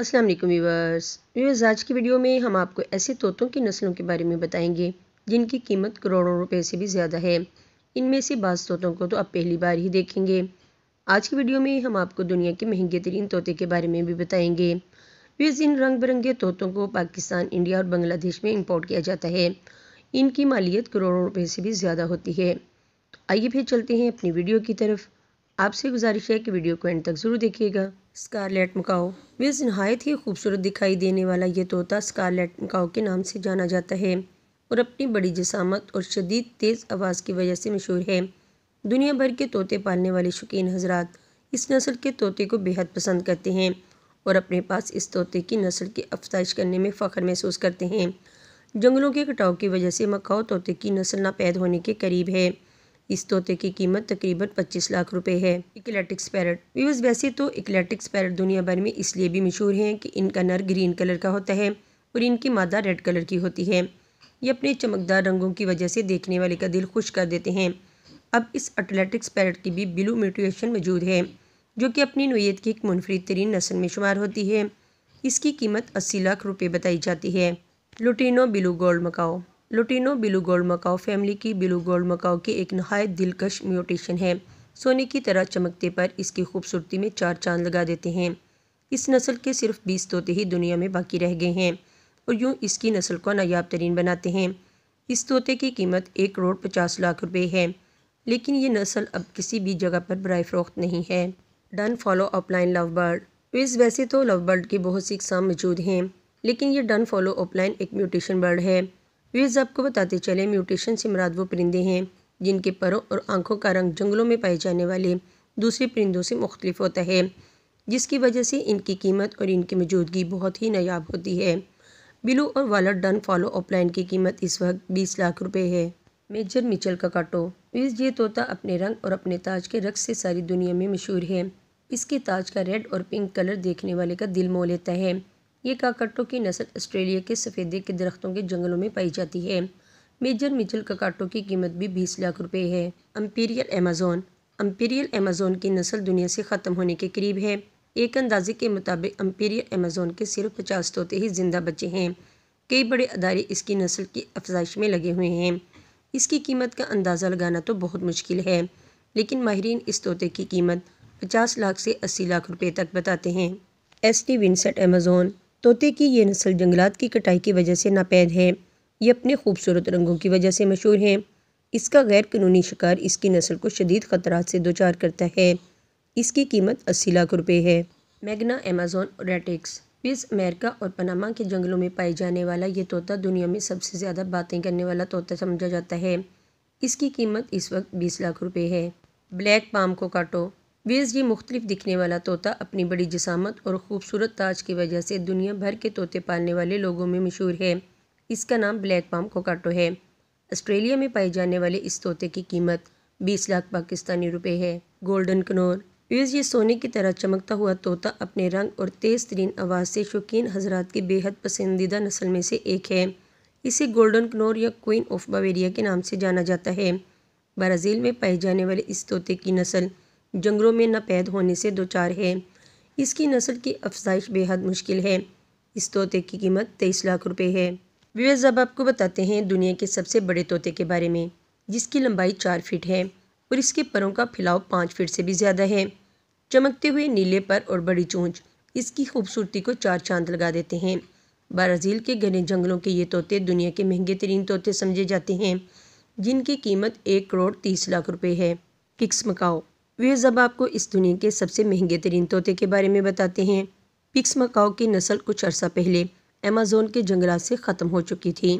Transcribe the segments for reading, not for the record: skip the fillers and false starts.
अस्सलाम वालेकुम व्यूअर्स। आज की वीडियो में हम आपको ऐसे तोतों की नस्लों के बारे में बताएंगे जिनकी कीमत करोड़ों रुपए से भी ज़्यादा है। इनमें से बाज़ तोतों को तो आप पहली बार ही देखेंगे। आज की वीडियो में हम आपको दुनिया के महंगे तरीन तोते के बारे में भी बताएंगे। व्यूअर्स, इन रंग बिरंगे तोतों को पाकिस्तान, इंडिया और बांग्लादेश में इंपोर्ट किया जाता है। इनकी मालियत करोड़ों रुपये से भी ज़्यादा होती है। आइए फिर चलते हैं अपनी वीडियो की तरफ। आपसे गुजारिश है कि वीडियो को एंड तक ज़रूर देखिएगा। Scarlett Macau. विज नहायत ही खूबसूरत दिखाई देने वाला ये तोता स्कारलेट मकाओ के नाम से जाना जाता है और अपनी बड़ी जसामत और शदीद तेज़ आवाज़ की वजह से मशहूर है। दुनिया भर के तोते पालने वाले शौकीन हजरात इस नस्ल के तोते को बेहद पसंद करते हैं और अपने पास इस तोते की नस्ल की अफजाइश करने में फ़ख्र महसूस करते हैं। जंगलों के कटाव की वजह से मकाओ तोते की नस्ल नापैद होने के करीब है। इस तोते की कीमत तकरीबन 25 लाख रुपए है। इक्लेटिक्स पैरट। व्यूअर्स, वैसे तो इक्लेटिक्स पैरट दुनिया भर में इसलिए भी मशहूर हैं कि इनका नर ग्रीन कलर का होता है और इनकी मादा रेड कलर की होती है। ये अपने चमकदार रंगों की वजह से देखने वाले का दिल खुश कर देते हैं। अब इस अटलेटिक्स पैरट की भी ब्लू म्यूटेशन मौजूद है जो कि अपनी नोयत की एक मुनफरिद तरीन नस्ल में शुमार होती है। इसकी कीमत 80 लाख रुपये बताई जाती है। Lutino blue gold macaw. Lutino blue gold macaw family की ब्लू गोल्ड मकाओ की एक नहायत दिलकश म्यूटेशन है। सोने की तरह चमकते पर इसकी खूबसूरती में चार चांद लगा देते हैं। इस नस्ल के सिर्फ 20 तोते ही दुनिया में बाकी रह गए हैं और यूँ इसकी नस्ल को नायाब तरीन बनाते हैं। इस तोते की कीमत 1,50,00,000 रुपये है, लेकिन ये नस्ल अब किसी भी जगह पर बराए फ़रोख्त नहीं है। Done follow upline love bird. वैसे तो लव बर्ड की बहुत सी इकसाम मौजूद हैं, लेकिन ये डन फॉलो अपलाइन एक म्यूटेशन बर्ड है। व्यूअर्स, आपको बताते चले म्यूटेशन से मुराद वो परिंदे हैं जिनके परों और आंखों का रंग जंगलों में पाए जाने वाले दूसरे परिंदों से मुख्तलिफ होता है, जिसकी वजह से इनकी कीमत और इनकी मौजूदगी बहुत ही नायाब होती है। ब्लू और वालट डन फॉलो अपलाइन की कीमत इस वक्त 20 लाख रुपए है। Major Mitchell ककाटो। व्यूअर्स, ये तोता अपने रंग और अपने ताज के रक्स से सारी दुनिया में मशहूर है। इसके ताज का रेड और पिंक कलर देखने वाले का दिल मोह लेता है। ये काकाटो की नस्ल ऑस्ट्रेलिया के सफ़ेदे के दरख्तों के जंगलों में पाई जाती है। मेजर मिचेल काकाटो की कीमत भी 20 लाख रुपए है। Imperial Amazon. अम्पीरियल अमेज़न की नस्ल दुनिया से ख़त्म होने के करीब है। एक अंदाजे के मुताबिक अम्पीरियल अमेज़न के सिर्फ 50 तोते ही जिंदा बचे हैं। कई बड़े अदारे इसकी नस्ल की अफजाइश में लगे हुए हैं। इसकी कीमत का अंदाज़ा लगाना तो बहुत मुश्किल है, लेकिन माहिरीन इस तोते की कीमत 50 लाख से 80 लाख रुपए तक बताते हैं। ST Vincent Amazon. तोते की ये नस्ल जंगलात की कटाई की वजह से नापैद है। ये अपने खूबसूरत रंगों की वजह से मशहूर है। इसका गैर कानूनी शिकार इसकी नस्ल को शदीद ख़तरात से दोचार करता है। इसकी कीमत 80 लाख रुपए है। मैग्ना अमेज़न रेटिक्स। इस अमेरिका और पनामा के जंगलों में पाए जाने वाला ये तोता दुनिया में सबसे ज़्यादा बातें करने वाला तोता समझा जाता है। इसकी कीमत इस वक्त 20 लाख रुपए है। Black palm cockatoo. ये मुख्तलिफ दिखने वाला तोता अपनी बड़ी जसामत और ख़ूबसूरत ताज की वजह से दुनिया भर के तोते पालने वाले लोगों में मशहूर है। इसका नाम ब्लैक पाम कोकाटो है। ऑस्ट्रेलिया में पाए जाने वाले इस तोते की कीमत 20 लाख पाकिस्तानी रुपए है। Golden Knorr. ये सोने की तरह चमकता हुआ तोता अपने रंग और तेज़ तरीन आवाज़ से शौकीन हजरात की बेहद पसंदीदा नस्ल में से एक है। इसे गोल्डन कनोर या क्वीन ऑफ बावेरिया के नाम से जाना जाता है। ब्राज़ील में पाए जाने वाले इस तोते की नस्ल जंगलों में नापैद होने से दोचार है। इसकी नस्ल की अफजाइश बेहद मुश्किल है। इस तोते की कीमत 23 लाख रुपए है। व्यूअर्स, अब आपको बताते हैं दुनिया के सबसे बड़े तोते के बारे में, जिसकी लंबाई 4 फीट है और इसके परों का फैलाव 5 फीट से भी ज़्यादा है। चमकते हुए नीले पर और बड़ी चोंच इसकी खूबसूरती को चार चांद लगा देते हैं। ब्राज़ील के घने जंगलों के ये तोते दुनिया के महंगे तरीन तोते समझे जाते हैं, जिनकी कीमत 1,30,00,000 रुपये है। Pics Macau. वे जब आपको इस दुनिया के सबसे महंगे तरीन तोते के बारे में बताते हैं। पिक्स मकाओ की नस्ल कुछ अर्सा पहले अमेज़न के जंगलात से ख़त्म हो चुकी थी।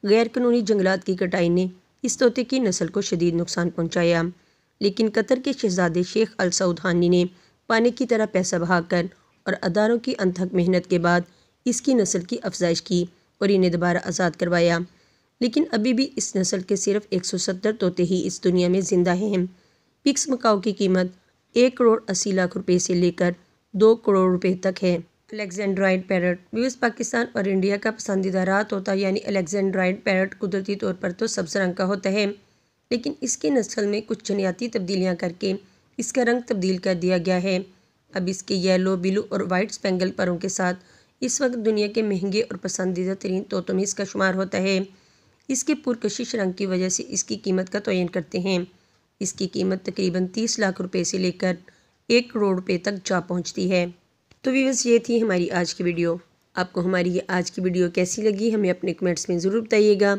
गैर कानूनी जंगलात की कटाई ने इस तोते की नस्ल को शदीद नुकसान पहुँचाया, लेकिन कतर के शहजादे शेख अल सऊद हानी ने पानी की तरह पैसा बहाकर और अदारों की अनथक मेहनत के बाद इसकी नस्ल की अफजाइश की और इन्हें दोबारा आज़ाद करवाया। लेकिन अभी भी इस नस्ल के सिर्फ 170 तोते ही इस दुनिया में ज़िंदा हैं। पिक्स मकाओ की कीमत 1,80,00,000 रुपये से लेकर 2 करोड़ रुपए तक है। अलेक्जेंड्राइड पैरट। व्यूअर्स, पाकिस्तान और इंडिया का पसंदीदा राह तोता यानी अलेक्जेंड्राइड पैरट कुदरती तौर पर तो सब्ज़ रंग का होता है, लेकिन इसकी नस्ल में कुछ जनियाती तब्दीलियाँ करके इसका रंग तब्दील कर दिया गया है। अब इसके येलो, ब्लू और वाइट स्पेंगल परों के साथ इस वक्त दुनिया के महंगे और पसंदीदा तरीन तोतों में इसका शुमार होता है। इसके पुरकशिश रंग की वजह से इसकी कीमत का तयन करते हैं। इसकी कीमत तकरीबन 30 लाख रुपए से लेकर 1 करोड़ रुपए तक जा पहुंचती है। तो व्यूअर्स, ये थी हमारी आज की वीडियो। आपको हमारी ये आज की वीडियो कैसी लगी हमें अपने कमेंट्स में ज़रूर बताइएगा।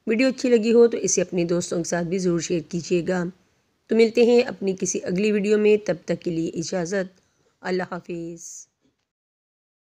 वीडियो अच्छी लगी हो तो इसे अपने दोस्तों के साथ भी ज़रूर शेयर कीजिएगा। तो मिलते हैं अपनी किसी अगली वीडियो में, तब तक के लिए इजाज़त। अल्लाह हाफिज़।